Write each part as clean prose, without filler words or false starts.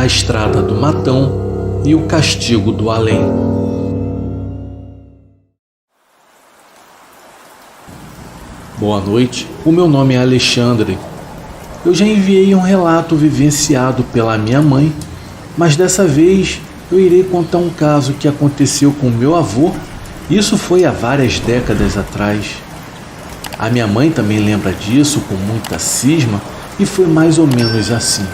a estrada do Matão e o castigo do além. Boa noite, o meu nome é Alexandre. Eu já enviei um relato vivenciado pela minha mãe, mas dessa vez eu irei contar um caso que aconteceu com meu avô. Isso foi há várias décadas atrás. A minha mãe também lembra disso com muita cisma e foi mais ou menos assim.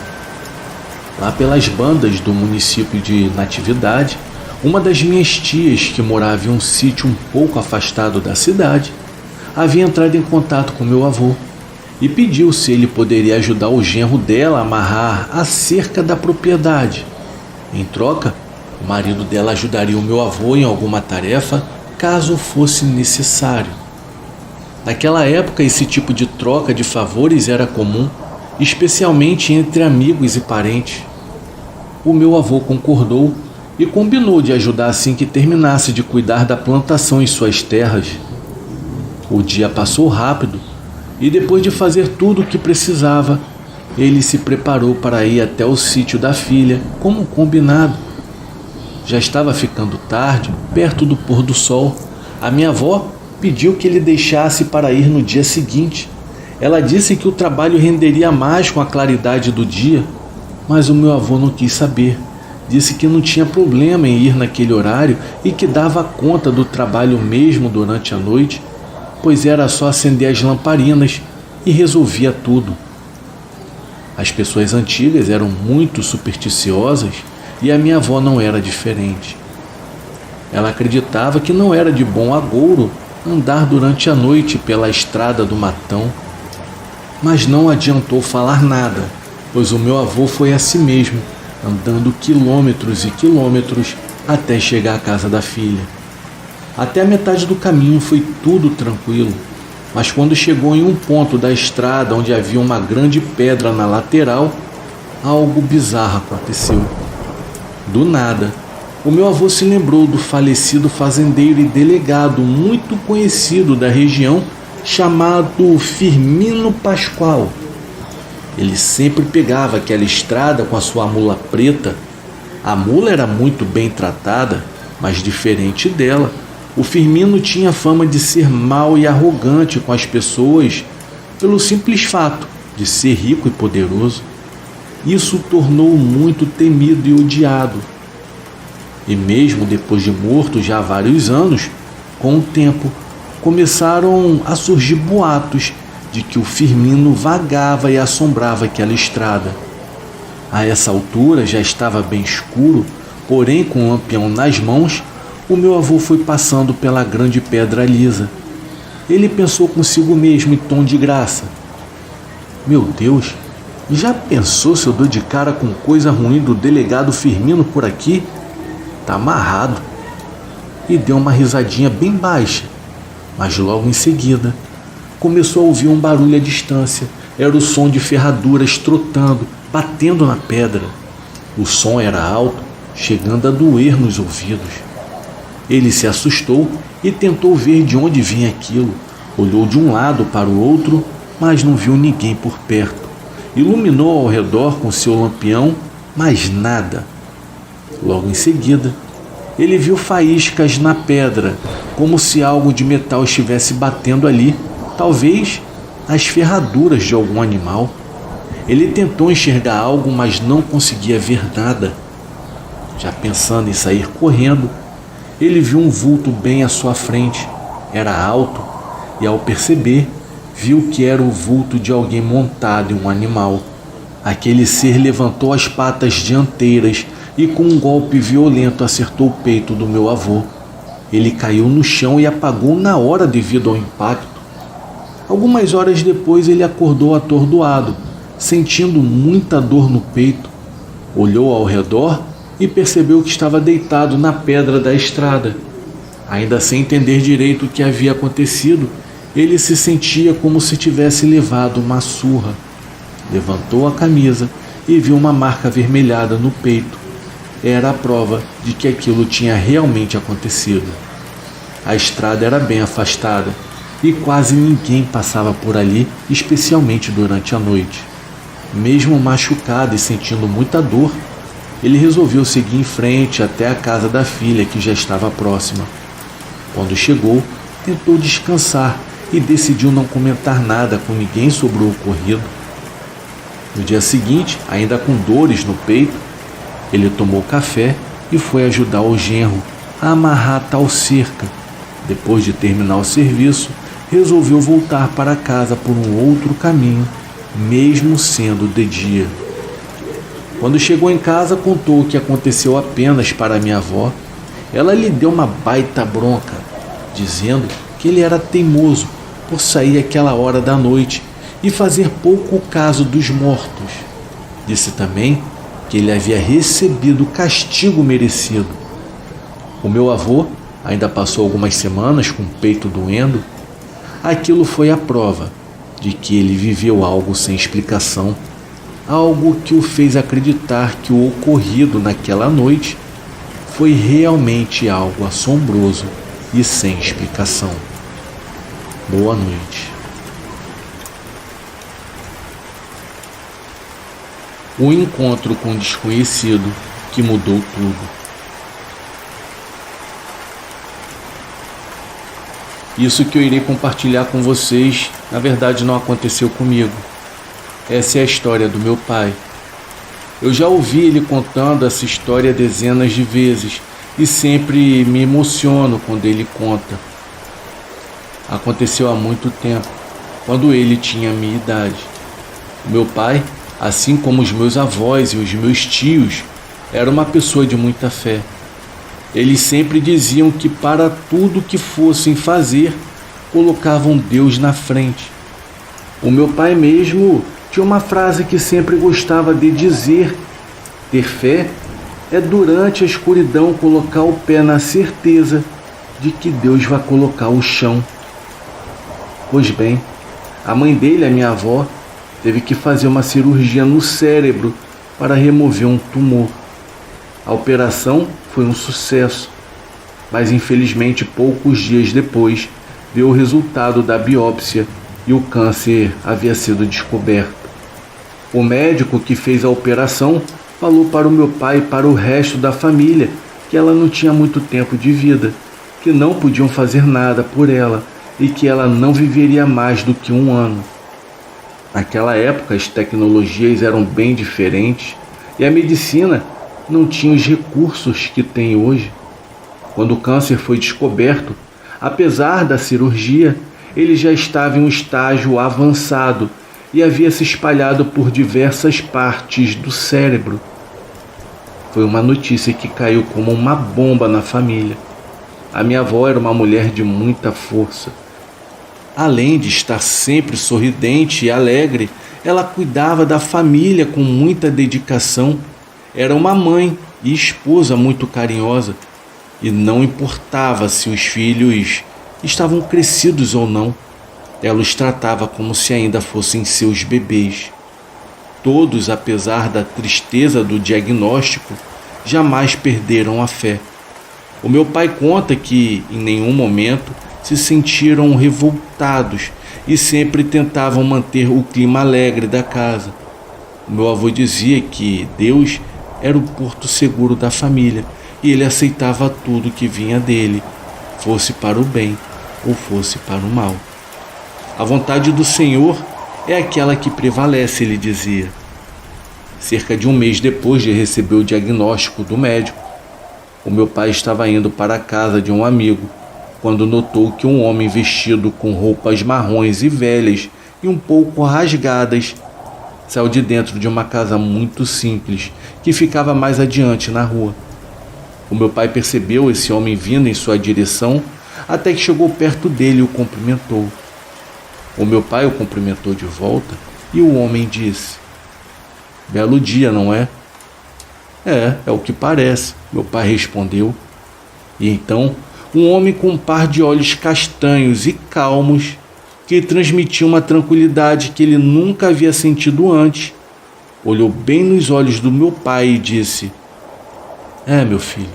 Lá pelas bandas do município de Natividade, uma das minhas tias, que morava em um sítio um pouco afastado da cidade, havia entrado em contato com meu avô e pediu se ele poderia ajudar o genro dela a amarrar a cerca da propriedade. Em troca, o marido dela ajudaria o meu avô em alguma tarefa caso fosse necessário. Naquela época, esse tipo de troca de favores era comum, especialmente entre amigos e parentes. O meu avô concordou e combinou de ajudar assim que terminasse de cuidar da plantação em suas terras. O dia passou rápido e, depois de fazer tudo o que precisava, ele se preparou para ir até o sítio da filha, como combinado. Já estava ficando tarde, perto do pôr do sol. A minha avó pediu que ele deixasse para ir no dia seguinte. Ela disse que o trabalho renderia mais com a claridade do dia, mas o meu avô não quis saber. Disse que não tinha problema em ir naquele horário e que dava conta do trabalho mesmo durante a noite, pois era só acender as lamparinas e resolvia tudo. As pessoas antigas eram muito supersticiosas e a minha avó não era diferente. Ela acreditava que não era de bom agouro andar durante a noite pela estrada do Matão. Mas não adiantou falar nada, pois o meu avô foi assim mesmo, andando quilômetros e quilômetros até chegar à casa da filha. Até a metade do caminho foi tudo tranquilo, mas quando chegou em um ponto da estrada onde havia uma grande pedra na lateral, algo bizarro aconteceu. Do nada, o meu avô se lembrou do falecido fazendeiro e delegado muito conhecido da região, chamado Firmino Pascoal. Ele sempre pegava aquela estrada com a sua mula preta. A mula era muito bem tratada, mas diferente dela, o Firmino tinha fama de ser mau e arrogante com as pessoas pelo simples fato de ser rico e poderoso. Isso o tornou muito temido e odiado. E mesmo depois de morto já há vários anos, com o tempo, começaram a surgir boatos de que o Firmino vagava e assombrava aquela estrada. A essa altura já estava bem escuro, porém com o lampião nas mãos, o meu avô foi passando pela grande pedra lisa. Ele pensou consigo mesmo em tom de graça: meu Deus, já pensou se eu dou de cara com coisa ruim do delegado Firmino por aqui? Tá amarrado. E deu uma risadinha bem baixa, mas logo em seguida começou a ouvir um barulho à distância. Era o som de ferraduras trotando, batendo na pedra. O som era alto, chegando a doer nos ouvidos. Ele se assustou e tentou ver de onde vinha aquilo. Olhou de um lado para o outro, mas não viu ninguém por perto. Iluminou ao redor com seu lampião, mas nada. Logo em seguida, ele viu faíscas na pedra, como se algo de metal estivesse batendo ali, talvez as ferraduras de algum animal. Ele tentou enxergar algo, mas não conseguia ver nada. Já pensando em sair correndo, ele viu um vulto bem à sua frente. Era alto e, ao perceber, viu que era o vulto de alguém montado em um animal. Aquele ser levantou as patas dianteiras e, com um golpe violento, acertou o peito do meu avô. Ele caiu no chão e apagou na hora devido ao impacto. Algumas horas depois ele acordou atordoado, sentindo muita dor no peito. Olhou ao redor e percebeu que estava deitado na pedra da estrada. Ainda sem entender direito o que havia acontecido, ele se sentia como se tivesse levado uma surra. Levantou a camisa e viu uma marca avermelhada no peito. Era a prova de que aquilo tinha realmente acontecido. A estrada era bem afastada e quase ninguém passava por ali, especialmente durante a noite. Mesmo machucado e sentindo muita dor, ele resolveu seguir em frente até a casa da filha, que já estava próxima. Quando chegou, tentou descansar e decidiu não comentar nada com ninguém sobre o ocorrido. No dia seguinte, ainda com dores no peito, ele tomou café e foi ajudar o genro a amarrar tal cerca. Depois de terminar o serviço, resolveu voltar para casa por um outro caminho, mesmo sendo de dia. Quando chegou em casa, contou o que aconteceu apenas para minha avó. Ela lhe deu uma baita bronca, dizendo que ele era teimoso por sair àquela hora da noite e fazer pouco caso dos mortos. Disse também que ele havia recebido o castigo merecido. O meu avô ainda passou algumas semanas com o peito doendo. Aquilo foi a prova de que ele viveu algo sem explicação, algo que o fez acreditar que o ocorrido naquela noite foi realmente algo assombroso e sem explicação. Boa noite. O encontro com o desconhecido que mudou tudo. Isso que eu irei compartilhar com vocês, na verdade não aconteceu comigo. Essa é a história do meu pai. Eu já ouvi ele contando essa história dezenas de vezes e sempre me emociono quando ele conta. Aconteceu há muito tempo, quando ele tinha a minha idade. O meu pai, assim como os meus avós e os meus tios, era uma pessoa de muita fé. Eles sempre diziam que para tudo que fossem fazer, colocavam Deus na frente. O meu pai mesmo tinha uma frase que sempre gostava de dizer: ter fé é durante a escuridão colocar o pé na certeza de que Deus vai colocar o chão. Pois bem, a mãe dele, a minha avó, teve que fazer uma cirurgia no cérebro para remover um tumor. A operação foi um sucesso, mas infelizmente poucos dias depois veio o resultado da biópsia e o câncer havia sido descoberto. O médico que fez a operação falou para o meu pai e para o resto da família que ela não tinha muito tempo de vida, que não podiam fazer nada por ela e que ela não viveria mais do que 1 ano. Naquela época as tecnologias eram bem diferentes e a medicina não tinha os recursos que tem hoje. Quando o câncer foi descoberto, apesar da cirurgia, ele já estava em um estágio avançado e havia se espalhado por diversas partes do cérebro. Foi uma notícia que caiu como uma bomba na família. A minha avó era uma mulher de muita força. Além de estar sempre sorridente e alegre, ela cuidava da família com muita dedicação. Era uma mãe e esposa muito carinhosa, e não importava se os filhos estavam crescidos ou não, ela os tratava como se ainda fossem seus bebês. Todos, apesar da tristeza do diagnóstico, jamais perderam a fé. O meu pai conta que em nenhum momento se sentiram revoltados e sempre tentavam manter o clima alegre da casa. O meu avô dizia que Deus era o porto seguro da família e ele aceitava tudo que vinha dele, fosse para o bem ou fosse para o mal. A vontade do Senhor é aquela que prevalece, ele dizia. Cerca de 1 mês depois de receber o diagnóstico do médico, o meu pai estava indo para a casa de um amigo, quando notou que um homem vestido com roupas marrons e velhas e um pouco rasgadas saiu de dentro de uma casa muito simples que ficava mais adiante na rua. O meu pai percebeu esse homem vindo em sua direção até que chegou perto dele e o cumprimentou. O meu pai o cumprimentou de volta e o homem disse: "Belo dia, não é?" É o que parece", meu pai respondeu. E então, um homem com um par de olhos castanhos e calmos, que transmitia uma tranquilidade que ele nunca havia sentido antes, olhou bem nos olhos do meu pai e disse: Meu filho,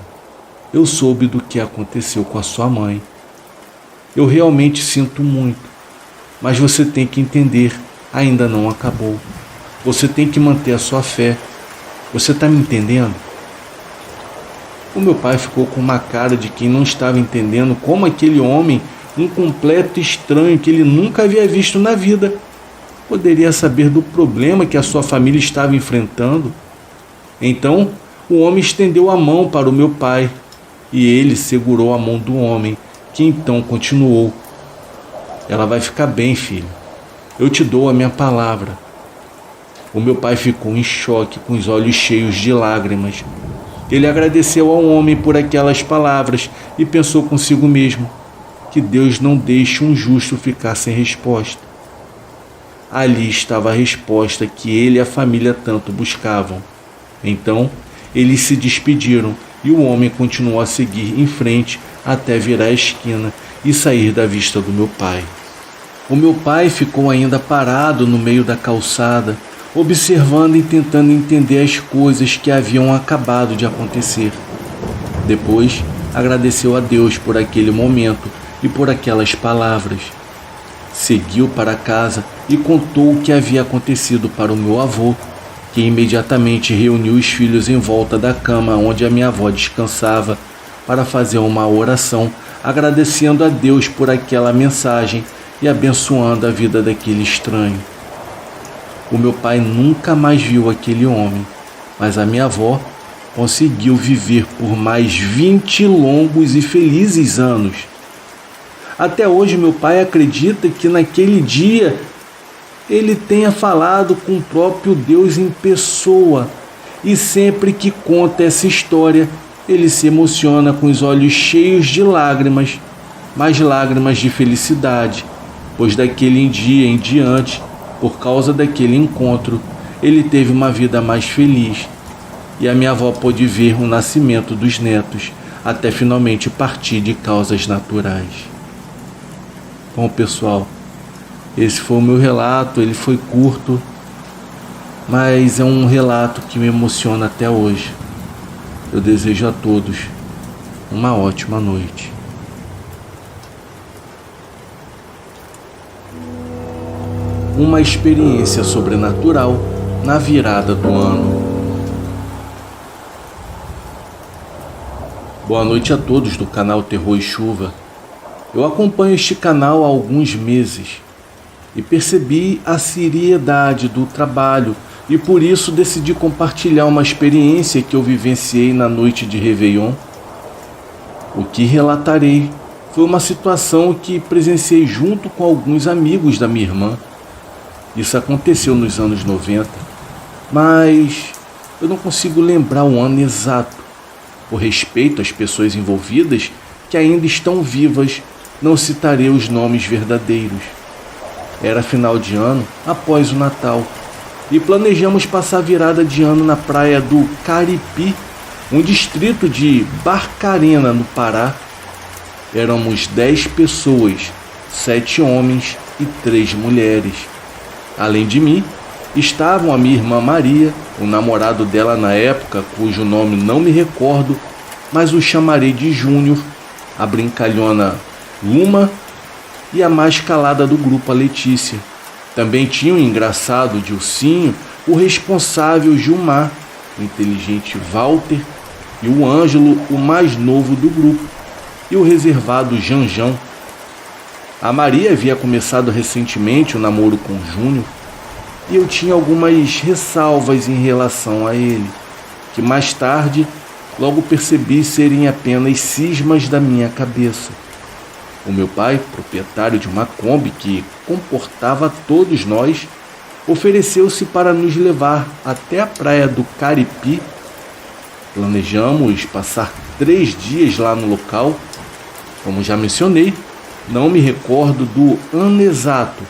eu soube do que aconteceu com a sua mãe. Eu realmente sinto muito, mas você tem que entender, ainda não acabou. Você tem que manter a sua fé. Você está me entendendo?" O meu pai ficou com uma cara de quem não estava entendendo como aquele homem, um completo estranho que ele nunca havia visto na vida, poderia saber do problema que a sua família estava enfrentando. Então, o homem estendeu a mão para o meu pai e ele segurou a mão do homem, que então continuou: ela vai ficar bem, filho. Eu te dou a minha palavra. O meu pai ficou em choque, com os olhos cheios de lágrimas. Ele agradeceu ao homem por aquelas palavras e pensou consigo mesmo: que Deus não deixe um justo ficar sem resposta. Ali estava a resposta que ele e a família tanto buscavam. Então, eles se despediram e o homem continuou a seguir em frente até virar a esquina e sair da vista do meu pai. O meu pai ficou ainda parado no meio da calçada, observando e tentando entender as coisas que haviam acabado de acontecer. Depois, agradeceu a Deus por aquele momento e por aquelas palavras. Seguiu para casa e contou o que havia acontecido para o meu avô, que imediatamente reuniu os filhos em volta da cama onde a minha avó descansava para fazer uma oração, agradecendo a Deus por aquela mensagem e abençoando a vida daquele estranho. O meu pai nunca mais viu aquele homem, mas a minha avó conseguiu viver por mais 20 longos e felizes anos. Até hoje meu pai acredita que naquele dia ele tenha falado com o próprio Deus em pessoa, e sempre que conta essa história, ele se emociona com os olhos cheios de lágrimas, mas lágrimas de felicidade, pois daquele dia em diante, por causa daquele encontro, ele teve uma vida mais feliz, e a minha avó pôde ver o nascimento dos netos, até finalmente partir de causas naturais. Bom, pessoal, esse foi o meu relato. Ele foi curto, mas é um relato que me emociona até hoje. Eu desejo a todos uma ótima noite. Uma experiência sobrenatural na virada do ano. Boa noite a todos do canal Terror e Chuva. Eu acompanho este canal há alguns meses e percebi a seriedade do trabalho e por isso decidi compartilhar uma experiência que eu vivenciei na noite de Réveillon. O que relatarei foi uma situação que presenciei junto com alguns amigos da minha irmã. Isso aconteceu nos anos 90, mas eu não consigo lembrar o ano exato. Por respeito às pessoas envolvidas que ainda estão vivas, não citarei os nomes verdadeiros. Era final de ano, após o Natal, e planejamos passar a virada de ano na praia do Caripi, um distrito de Barcarena, no Pará. Éramos 10 pessoas, 7 homens e 3 mulheres. Além de mim, estavam a minha irmã Maria, o namorado dela na época, cujo nome não me recordo, mas o chamarei de Júnior, a brincalhona Luma e a mais calada do grupo, a Letícia. Também tinha o engraçado Dilcinho, o responsável Gilmar, o inteligente Walter e o Ângelo, o mais novo do grupo, e o reservado Janjão. A Maria havia começado recentemente o namoro com o Júnior e eu tinha algumas ressalvas em relação a ele, que mais tarde logo percebi serem apenas cismas da minha cabeça. O meu pai, proprietário de uma Kombi que comportava todos nós, ofereceu-se para nos levar até a praia do Caripi. Planejamos passar 3 dias lá no local. Como já mencionei, não me recordo do ano exato,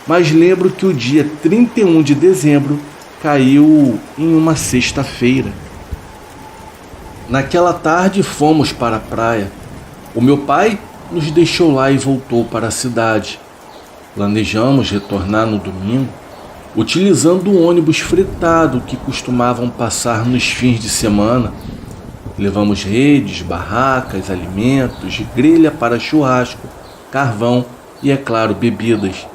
mas lembro que o dia 31 de dezembro caiu em uma sexta-feira. Naquela tarde fomos para a praia. O meu pai nos deixou lá e voltou para a cidade. Planejamos retornar no domingo, utilizando o ônibus fretado que costumavam passar nos fins de semana. Levamos redes, barracas, alimentos, grelha para churrasco, carvão e, é claro, bebidas.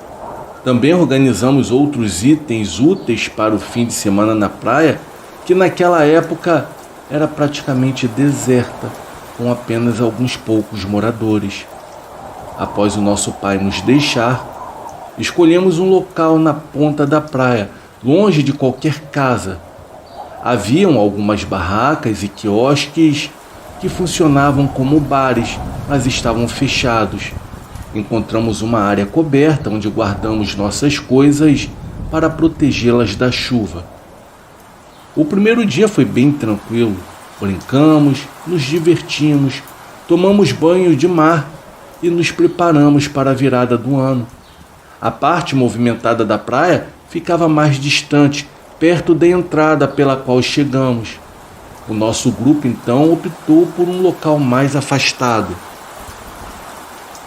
Também organizamos outros itens úteis para o fim de semana na praia, que naquela época era praticamente deserta, com apenas alguns poucos moradores. Após o nosso pai nos deixar, escolhemos um local na ponta da praia, longe de qualquer casa. Haviam algumas barracas e quiosques que funcionavam como bares, mas estavam fechados. Encontramos uma área coberta onde guardamos nossas coisas para protegê-las da chuva. O primeiro dia foi bem tranquilo. Brincamos, nos divertimos, tomamos banho de mar e nos preparamos para a virada do ano. A parte movimentada da praia ficava mais distante, perto da entrada pela qual chegamos. O nosso grupo então optou por um local mais afastado.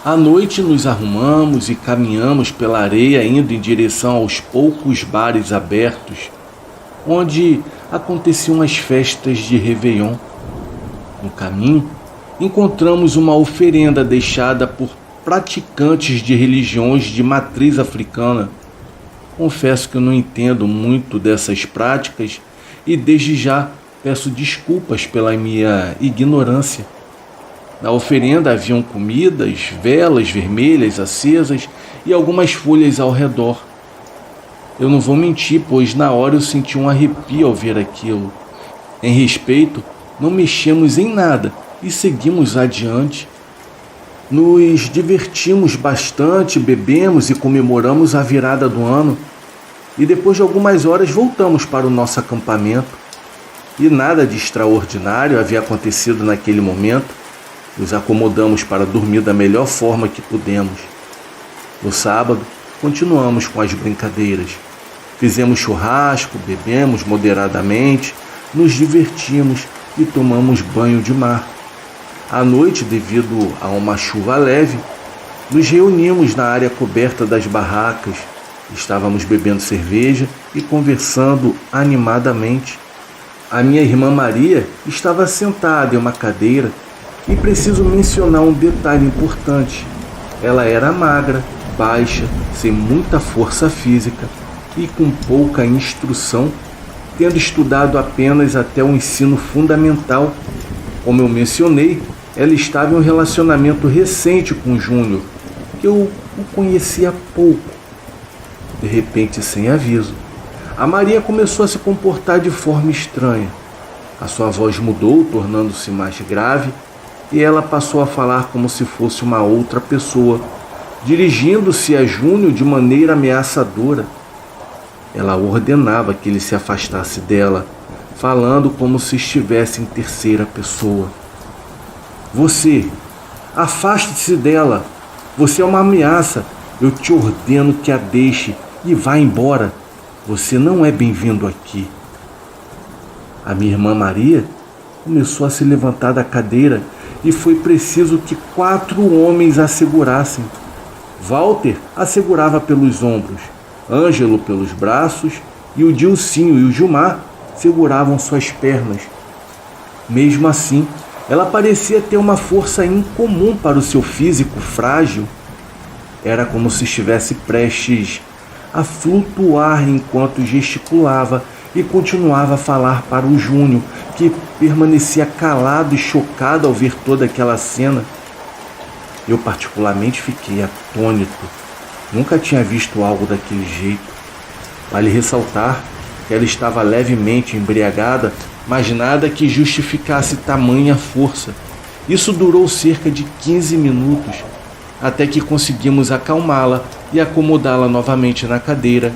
À noite nos arrumamos e caminhamos pela areia indo em direção aos poucos bares abertos, onde aconteciam as festas de Réveillon. No caminho, encontramos uma oferenda deixada por praticantes de religiões de matriz africana. Confesso que eu não entendo muito dessas práticas e desde já peço desculpas pela minha ignorância. Na oferenda haviam comidas, velas vermelhas acesas e algumas folhas ao redor. Eu não vou mentir, pois na hora eu senti um arrepio ao ver aquilo. Em respeito, não mexemos em nada e seguimos adiante. Nos divertimos bastante, bebemos e comemoramos a virada do ano. E depois de algumas horas voltamos para o nosso acampamento. E nada de extraordinário havia acontecido naquele momento. Nos acomodamos para dormir da melhor forma que pudemos. No sábado, continuamos com as brincadeiras. Fizemos churrasco, bebemos moderadamente, nos divertimos e tomamos banho de mar. À noite, devido a uma chuva leve, nos reunimos na área coberta das barracas. Estávamos bebendo cerveja e conversando animadamente. A minha irmã Maria estava sentada em uma cadeira e preciso mencionar um detalhe importante. Ela era magra, baixa, sem muita força física e com pouca instrução, tendo estudado apenas até o ensino fundamental. Como eu mencionei, ela estava em um relacionamento recente com o Júnior, que eu o conhecia pouco. De repente, sem aviso, a Maria começou a se comportar de forma estranha. A sua voz mudou, tornando-se mais grave, e ela passou a falar como se fosse uma outra pessoa, dirigindo-se a Júnior de maneira ameaçadora. Ela ordenava que ele se afastasse dela, falando como se estivesse em terceira pessoa. Você, afaste-se dela. Você é uma ameaça. Eu te ordeno que a deixe e vá embora. Você não é bem-vindo aqui. A minha irmã Maria começou a se levantar da cadeira e foi preciso que 4 homens a segurassem. Walter a segurava pelos ombros, Ângelo pelos braços e o Dilcinho e o Gilmar seguravam suas pernas. Mesmo assim, ela parecia ter uma força incomum para o seu físico frágil. Era como se estivesse prestes a flutuar enquanto gesticulava e continuava a falar para o Júnior, que permanecia calado e chocado ao ver toda aquela cena. Eu particularmente fiquei atônito. Nunca tinha visto algo daquele jeito. Vale ressaltar que ela estava levemente embriagada, mas nada que justificasse tamanha força. Isso durou cerca de 15 minutos, até que conseguimos acalmá-la e acomodá-la novamente na cadeira,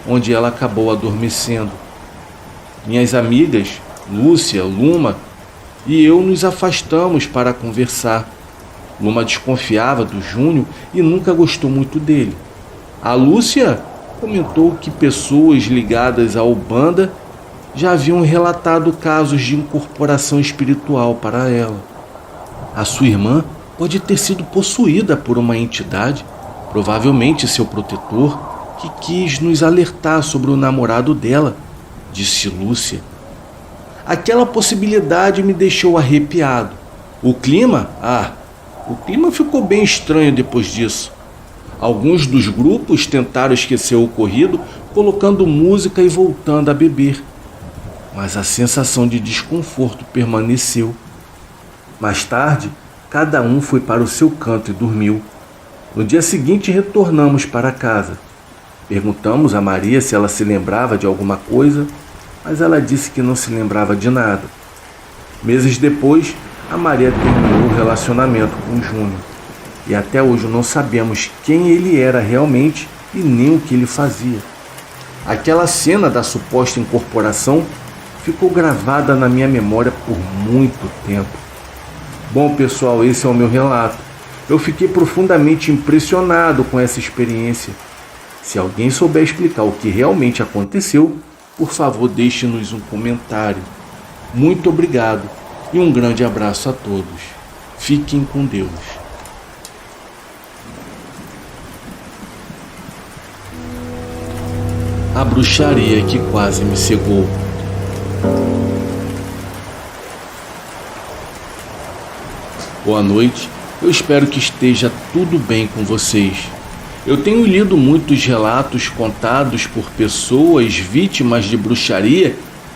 onde ela acabou adormecendo. Minhas amigas, Lúcia, Luma e eu nos afastamos para conversar. Luma desconfiava do Júnior e nunca gostou muito dele. A Lúcia comentou que pessoas ligadas à Umbanda já haviam relatado casos de incorporação espiritual para ela. A sua irmã pode ter sido possuída por uma entidade, provavelmente seu protetor, que quis nos alertar sobre o namorado dela, disse Lúcia. Aquela possibilidade me deixou arrepiado. O clima ficou bem estranho depois disso. Alguns dos grupos tentaram esquecer o ocorrido, colocando música e voltando a beber. mas a sensação de desconforto permaneceu. Mais tarde, cada um foi para o seu canto e dormiu. No dia seguinte, retornamos para casa. Perguntamos a Maria se ela se lembrava de alguma coisa, mas ela disse que não se lembrava de nada. Meses depois, a Maria terminou o relacionamento com o Júnior. E até hoje não sabemos quem ele era realmente e nem o que ele fazia. Aquela cena da suposta incorporação ficou gravada na minha memória por muito tempo. Bom, pessoal, esse é o meu relato. Eu fiquei profundamente impressionado com essa experiência. Se alguém souber explicar o que realmente aconteceu, por favor, deixe-nos um comentário. Muito obrigado e um grande abraço a todos. Fiquem com Deus. A bruxaria que quase me cegou. Boa noite, eu espero que esteja tudo bem com vocês. Eu tenho lido muitos relatos contados por pessoas vítimas de bruxaria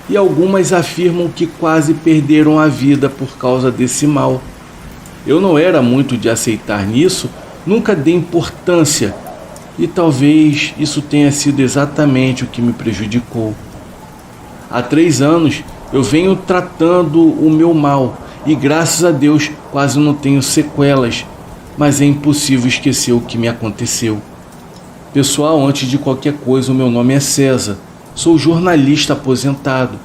e algumas afirmam que quase perderam a vida por causa desse mal. Eu não era muito de aceitar nisso, nunca dei importância e talvez isso tenha sido exatamente o que me prejudicou. Há 3 anos eu venho tratando o meu mal e graças a Deus quase não tenho sequelas, mas é impossível esquecer o que me aconteceu. Pessoal, antes de qualquer coisa, o meu nome é César, sou jornalista aposentado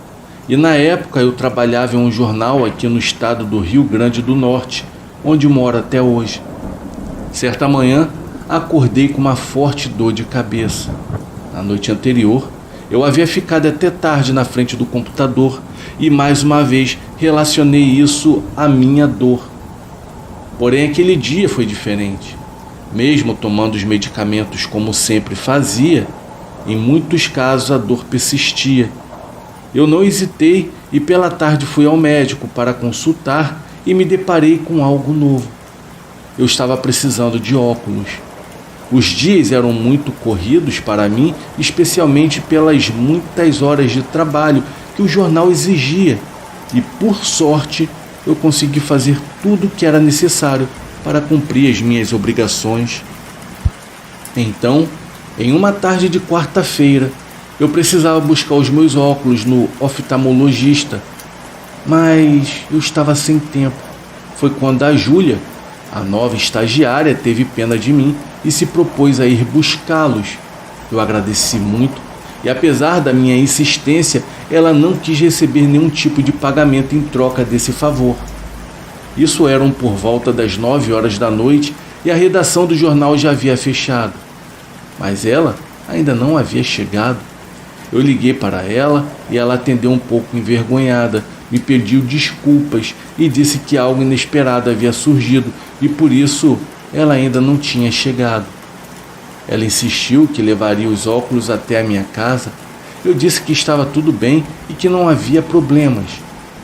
e na época eu trabalhava em um jornal aqui no estado do Rio Grande do Norte, onde moro até hoje. Certa manhã, acordei com uma forte dor de cabeça. Na noite anterior, eu havia ficado até tarde na frente do computador e mais uma vez relacionei isso à minha dor. Porém, aquele dia foi diferente. Mesmo tomando os medicamentos como sempre fazia, em muitos casos a dor persistia. Eu não hesitei e pela tarde fui ao médico para consultar e me deparei com algo novo. Eu estava precisando de óculos. Os dias eram muito corridos para mim, especialmente pelas muitas horas de trabalho que o jornal exigia. E, por sorte, eu consegui fazer tudo o que era necessário para cumprir as minhas obrigações. Então, em uma tarde de quarta-feira, eu precisava buscar os meus óculos no oftalmologista, mas eu estava sem tempo. Foi quando a Júlia, a nova estagiária, teve pena de mim e se propôs a ir buscá-los. Eu agradeci muito e, apesar da minha insistência, ela não quis receber nenhum tipo de pagamento em troca desse favor. Isso eram por volta das 9 horas da noite e a redação do jornal já havia fechado. Mas ela ainda não havia chegado. Eu liguei para ela e ela atendeu um pouco envergonhada, me pediu desculpas e disse que algo inesperado havia surgido e por isso ela ainda não tinha chegado. Ela insistiu que levaria os óculos até a minha casa. Eu disse que estava tudo bem e que não havia problemas.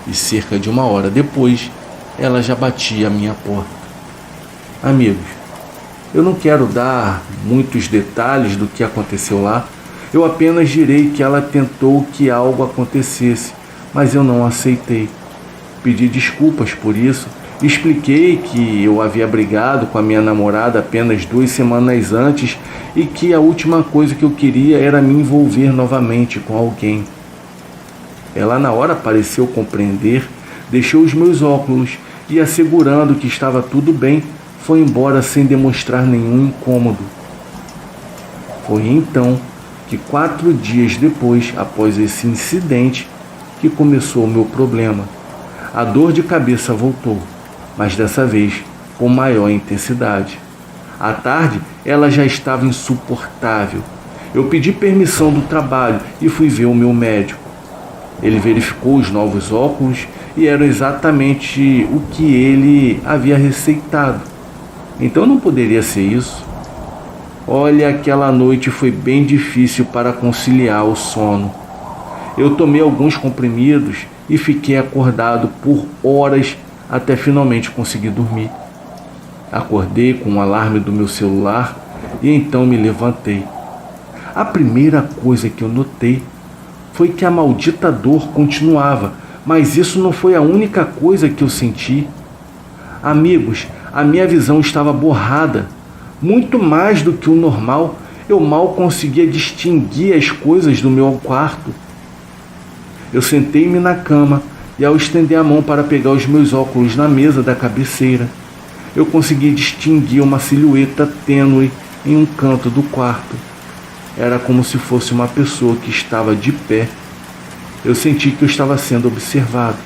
E cerca de 1 hora depois, ela já batia à minha porta. Amigos, eu não quero dar muitos detalhes do que aconteceu lá. Eu apenas direi que ela tentou que algo acontecesse, mas eu não aceitei. Pedi desculpas por isso. Expliquei que eu havia brigado com a minha namorada apenas 2 semanas antes e que a última coisa que eu queria era me envolver novamente com alguém. Ela na hora pareceu compreender, deixou os meus óculos e, assegurando que estava tudo bem, foi embora sem demonstrar nenhum incômodo. Foi então que 4 dias depois, após esse incidente, que começou o meu problema. A dor de cabeça voltou, mas dessa vez com maior intensidade. À tarde, ela já estava insuportável. Eu pedi permissão do trabalho e fui ver o meu médico. Ele verificou os novos óculos e eram exatamente o que ele havia receitado. Então não poderia ser isso. Olha, aquela noite foi bem difícil para conciliar o sono. Eu tomei alguns comprimidos e fiquei acordado por horas até finalmente conseguir dormir. Acordei com o alarme do meu celular e então me levantei. A primeira coisa que eu notei foi que a maldita dor continuava, mas isso não foi a única coisa que eu senti. Amigos, a minha visão estava borrada, muito mais do que o normal. Eu mal conseguia distinguir as coisas do meu quarto. Eu sentei-me na cama e, ao estender a mão para pegar os meus óculos na mesa da cabeceira, eu consegui distinguir uma silhueta tênue em um canto do quarto. Era como se fosse uma pessoa que estava de pé. Eu senti que eu estava sendo observado.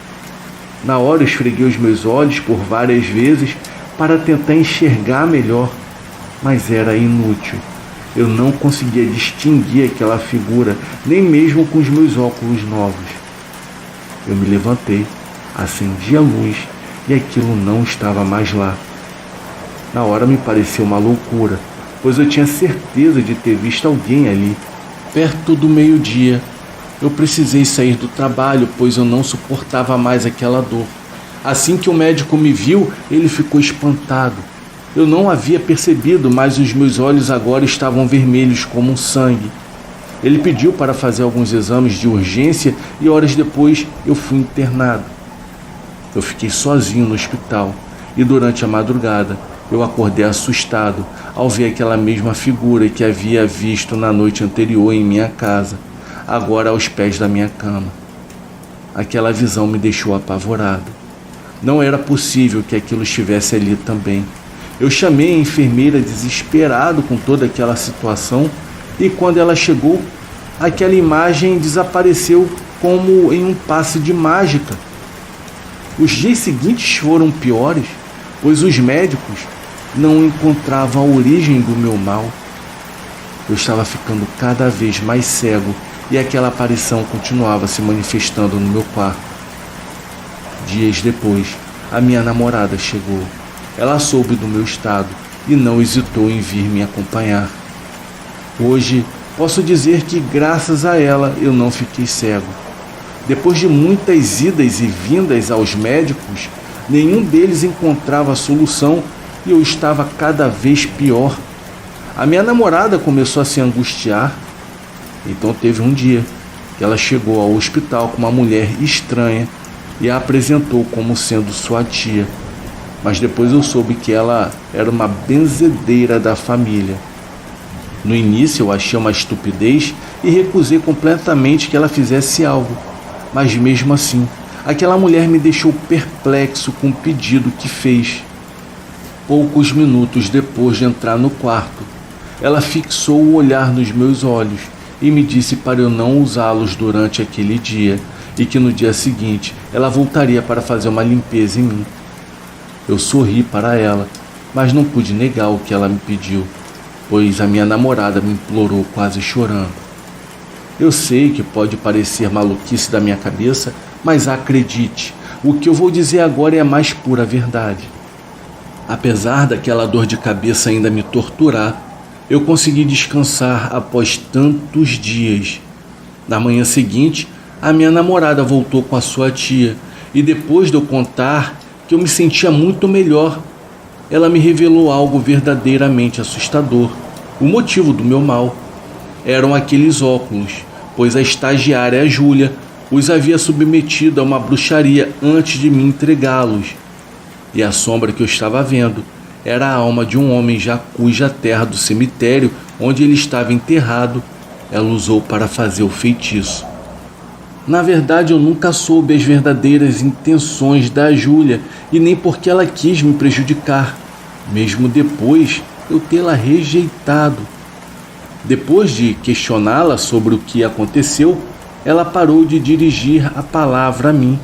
Na hora eu esfreguei os meus olhos por várias vezes para tentar enxergar melhor, mas era inútil. Eu não conseguia distinguir aquela figura, nem mesmo com os meus óculos novos. Eu me levantei, acendi a luz e aquilo não estava mais lá. Na hora me pareceu uma loucura, pois eu tinha certeza de ter visto alguém ali. Perto do meio-dia, eu precisei sair do trabalho, pois eu não suportava mais aquela dor. Assim que o médico me viu, ele ficou espantado. Eu não havia percebido, mas os meus olhos agora estavam vermelhos como um sangue. Ele pediu para fazer alguns exames de urgência e horas depois eu fui internado. Eu fiquei sozinho no hospital e durante a madrugada eu acordei assustado ao ver aquela mesma figura que havia visto na noite anterior em minha casa, agora aos pés da minha cama. Aquela visão me deixou apavorado. Não era possível que aquilo estivesse ali também. Eu chamei a enfermeira desesperado com toda aquela situação e quando ela chegou, aquela imagem desapareceu como em um passe de mágica. Os dias seguintes foram piores, pois os médicos não encontravam a origem do meu mal. Eu estava ficando cada vez mais cego e aquela aparição continuava se manifestando no meu quarto. Dias depois, a minha namorada chegou. Ela soube do meu estado e não hesitou em vir me acompanhar. Hoje, posso dizer que graças a ela eu não fiquei cego. Depois de muitas idas e vindas aos médicos, nenhum deles encontrava a solução e eu estava cada vez pior. A minha namorada começou a se angustiar. Então teve um dia que ela chegou ao hospital com uma mulher estranha e a apresentou como sendo sua tia. Mas depois eu soube que ela era uma benzedeira da família. No início eu achei uma estupidez e recusei completamente que ela fizesse algo. Mas mesmo assim, aquela mulher me deixou perplexo com o pedido que fez. Poucos minutos depois de entrar no quarto, ela fixou o olhar nos meus olhos e me disse para eu não usá-los durante aquele dia e que no dia seguinte ela voltaria para fazer uma limpeza em mim. Eu sorri para ela, mas não pude negar o que ela me pediu, pois a minha namorada me implorou quase chorando. Eu sei que pode parecer maluquice da minha cabeça, mas acredite, o que eu vou dizer agora é a mais pura verdade. Apesar daquela dor de cabeça ainda me torturar, eu consegui descansar após tantos dias. Na manhã seguinte, a minha namorada voltou com a sua tia e depois de eu contar que eu me sentia muito melhor, ela me revelou algo verdadeiramente assustador. O motivo do meu mal eram aqueles óculos, pois a estagiária Júlia os havia submetido a uma bruxaria antes de me entregá-los. E a sombra que eu estava vendo era a alma de um homem já cuja terra do cemitério onde ele estava enterrado ela usou para fazer o feitiço. Na verdade, eu nunca soube as verdadeiras intenções da Júlia e nem porque ela quis me prejudicar, mesmo depois eu tê-la rejeitado. Depois de questioná-la sobre o que aconteceu, ela parou de dirigir a palavra a mim.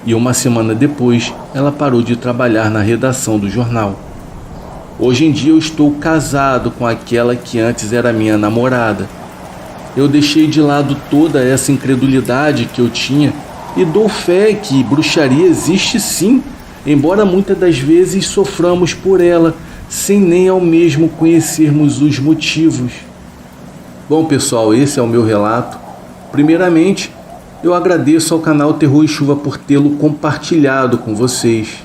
E uma semana depois, ela parou de trabalhar na redação do jornal. Hoje em dia eu estou casado com aquela que antes era minha namorada. Eu deixei de lado toda essa incredulidade que eu tinha e dou fé que bruxaria existe sim, embora muitas das vezes soframos por ela, sem nem ao mesmo conhecermos os motivos. Bom pessoal, esse é o meu relato. Primeiramente, eu agradeço ao canal Terror e Chuva por tê-lo compartilhado com vocês.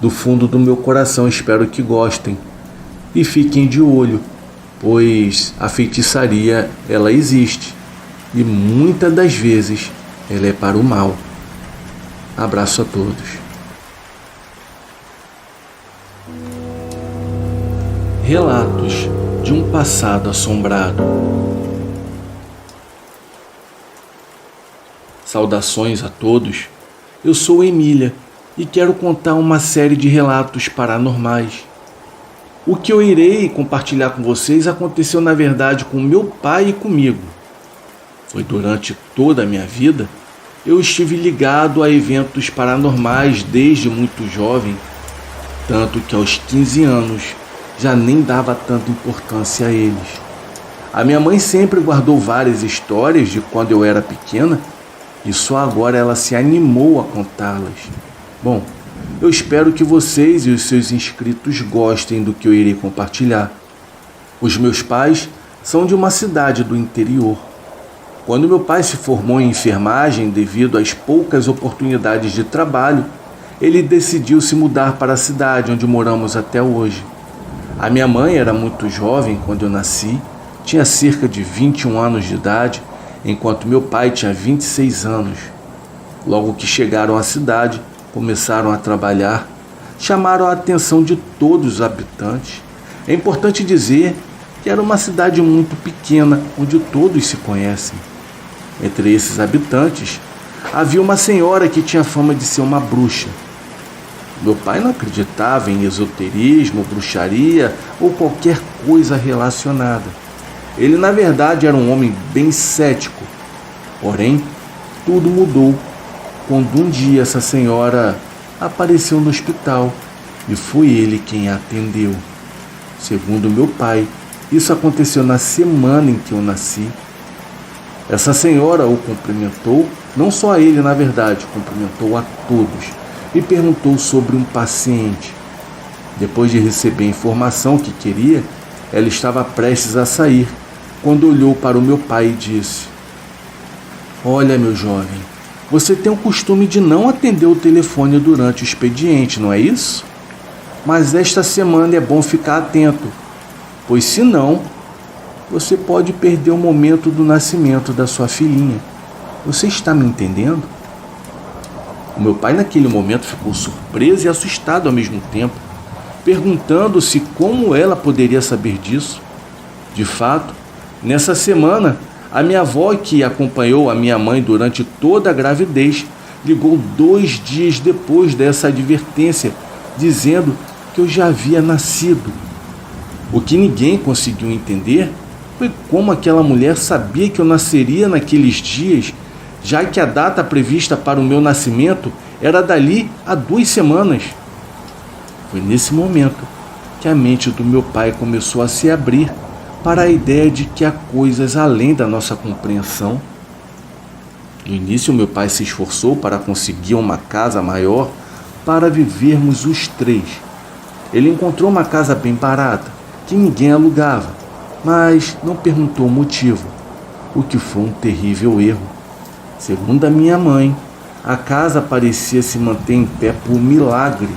Do fundo do meu coração espero que gostem. E fiquem de olho, pois a feitiçaria ela existe. e muitas das vezes ela é para o mal. Abraço a todos. Relatos de um passado assombrado. Saudações a todos. Eu sou Emília e quero contar uma série de relatos paranormais. O que eu irei compartilhar com vocês aconteceu na verdade com meu pai e comigo. Foi durante toda a minha vida, eu estive ligado a eventos paranormais desde muito jovem, tanto que aos 15 anos já nem dava tanta importância a eles. A minha mãe sempre guardou várias histórias de quando eu era pequena e só agora ela se animou a contá-las. Bom, eu espero que vocês e os seus inscritos gostem do que eu irei compartilhar. Os meus pais são de uma cidade do interior. Quando meu pai se formou em enfermagem devido às poucas oportunidades de trabalho, ele decidiu se mudar para a cidade onde moramos até hoje. A minha mãe era muito jovem quando eu nasci, tinha cerca de 21 anos de idade, enquanto meu pai tinha 26 anos. Logo que chegaram à cidade, começaram a trabalhar, chamaram a atenção de todos os habitantes. É importante dizer que era uma cidade muito pequena, onde todos se conhecem. Entre esses habitantes, havia uma senhora que tinha fama de ser uma bruxa. Meu pai não acreditava em esoterismo, bruxaria ou qualquer coisa relacionada. Ele, na verdade, era um homem bem cético. Porém, tudo mudou quando um dia essa senhora apareceu no hospital e foi ele quem a atendeu. Segundo meu pai, isso aconteceu na semana em que eu nasci. Essa senhora o cumprimentou, não só a ele, na verdade, cumprimentou a todos e perguntou sobre um paciente. Depois de receber a informação que queria, ela estava prestes a sair, quando olhou para o meu pai e disse: "Olha, meu jovem, você tem o costume de não atender o telefone durante o expediente, não é isso? Mas esta semana é bom ficar atento, pois senão você pode perder o momento do nascimento da sua filhinha. Você está me entendendo?" O meu pai naquele momento ficou surpreso e assustado ao mesmo tempo, perguntando-se como ela poderia saber disso. De fato, nessa semana, a minha avó, que acompanhou a minha mãe durante toda a gravidez, ligou 2 dias depois dessa advertência, dizendo que eu já havia nascido. O que ninguém conseguiu entender foi como aquela mulher sabia que eu nasceria naqueles dias, já que a data prevista para o meu nascimento era dali a 2 semanas. Foi nesse momento que a mente do meu pai começou a se abrir para a ideia de que há coisas além da nossa compreensão. No início, meu pai se esforçou para conseguir uma casa maior para vivermos os 3. Ele encontrou uma casa bem barata, que ninguém alugava, mas não perguntou o motivo, o que foi um terrível erro. Segundo a minha mãe, a casa parecia se manter em pé por milagre,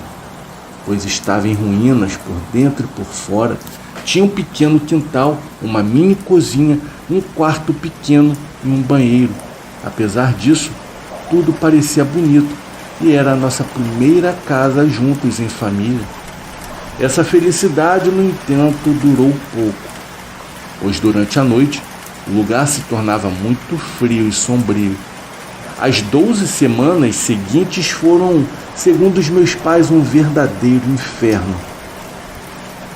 pois estava em ruínas por dentro e por fora. Tinha um pequeno quintal, uma mini cozinha, um quarto pequeno e um banheiro. Apesar disso, tudo parecia bonito e era a nossa primeira casa juntos em família. Essa felicidade, no entanto, durou pouco, pois durante a noite o lugar se tornava muito frio e sombrio. As 12 semanas seguintes foram, segundo os meus pais, um verdadeiro inferno.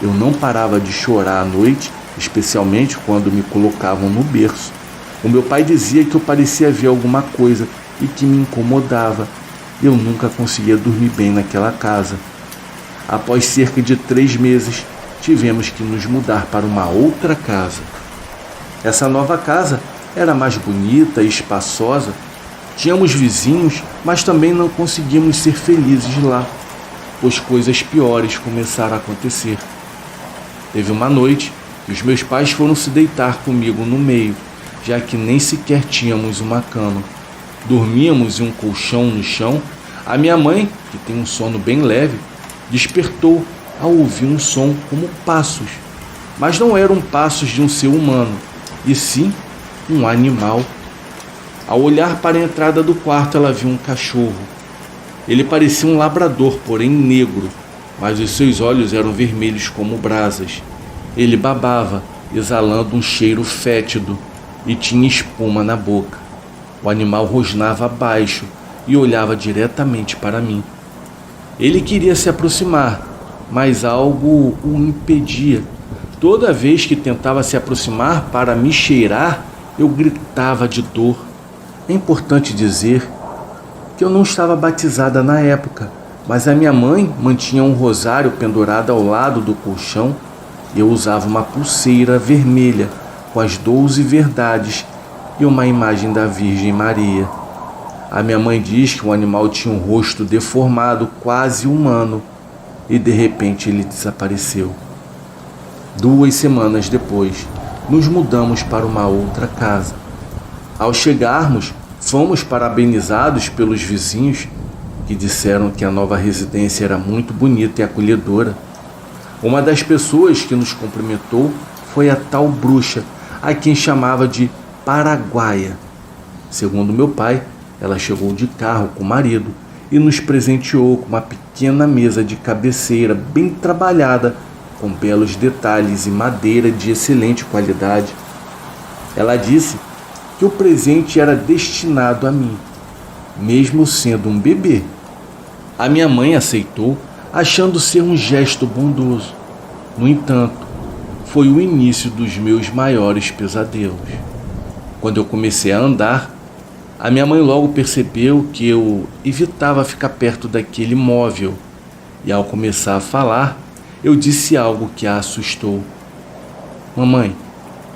Eu não parava de chorar à noite, especialmente quando me colocavam no berço. O meu pai dizia que eu parecia ver alguma coisa e que me incomodava. Eu nunca conseguia dormir bem naquela casa. Após cerca de 3 meses, tivemos que nos mudar para uma outra casa. Essa nova casa era mais bonita e espaçosa. Tínhamos vizinhos, mas também não conseguimos ser felizes lá, pois coisas piores começaram a acontecer. Teve uma noite que os meus pais foram se deitar comigo no meio, já que nem sequer tínhamos uma cama. Dormíamos em um colchão no chão. A minha mãe, que tem um sono bem leve, despertou ao ouvir um som como passos, mas não eram passos de um ser humano, e sim um animal Ao olhar para a entrada do quarto, ela viu um cachorro. Ele parecia um labrador, porém negro, mas os seus olhos eram vermelhos como brasas. Ele babava, exalando um cheiro fétido, e tinha espuma na boca. O animal rosnava baixo e olhava diretamente para mim. Ele queria se aproximar, mas algo o impedia. Toda vez que tentava se aproximar para me cheirar, eu gritava de dor. É importante dizer que eu não estava batizada na época, mas a minha mãe mantinha um rosário pendurado ao lado do colchão e eu usava uma pulseira vermelha com as 12 verdades e uma imagem da Virgem Maria. A minha mãe diz que o animal tinha um rosto deformado, quase humano, e de repente ele desapareceu. 2 semanas depois, nos mudamos para uma outra casa. Ao chegarmos, fomos parabenizados pelos vizinhos, que disseram que a nova residência era muito bonita e acolhedora. Uma das pessoas que nos cumprimentou foi a tal bruxa, a quem chamava de Paraguaia. Segundo meu pai, ela chegou de carro com o marido e nos presenteou com uma pequena mesa de cabeceira bem trabalhada, com belos detalhes e madeira de excelente qualidade. Ela disse que o presente era destinado a mim, mesmo sendo um bebê. A minha mãe aceitou, achando ser um gesto bondoso. No entanto, foi o início dos meus maiores pesadelos. Quando eu comecei a andar, a minha mãe logo percebeu que eu evitava ficar perto daquele móvel, e ao começar a falar, eu disse algo que a assustou. Mamãe,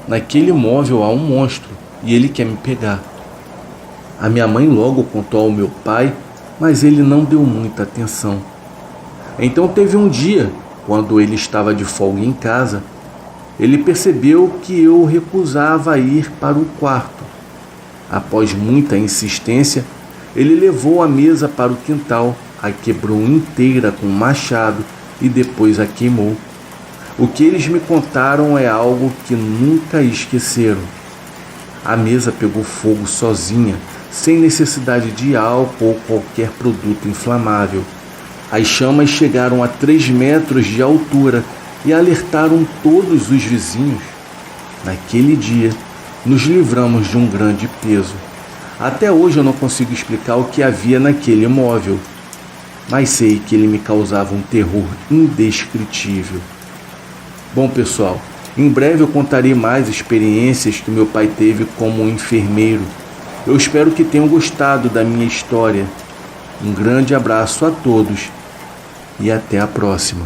naquele móvel há um monstro e ele quer me pegar. A minha mãe logo contou ao meu pai, mas ele não deu muita atenção. Então teve um dia, quando ele estava de folga em casa, ele percebeu que eu recusava ir para o quarto. Após muita insistência, ele levou a mesa para o quintal, a quebrou inteira com um machado e depois a queimou. O que eles me contaram é algo que nunca esqueceram. A mesa pegou fogo sozinha, sem necessidade de álcool ou qualquer produto inflamável. As chamas chegaram a 3 metros de altura e alertaram todos os vizinhos. Naquele dia, nos livramos de um grande peso. Até hoje eu não consigo explicar o que havia naquele imóvel, mas sei que ele me causava um terror indescritível. Bom, pessoal, em breve eu contarei mais experiências que meu pai teve como um enfermeiro. Eu espero que tenham gostado da minha história. Um grande abraço a todos e até a próxima.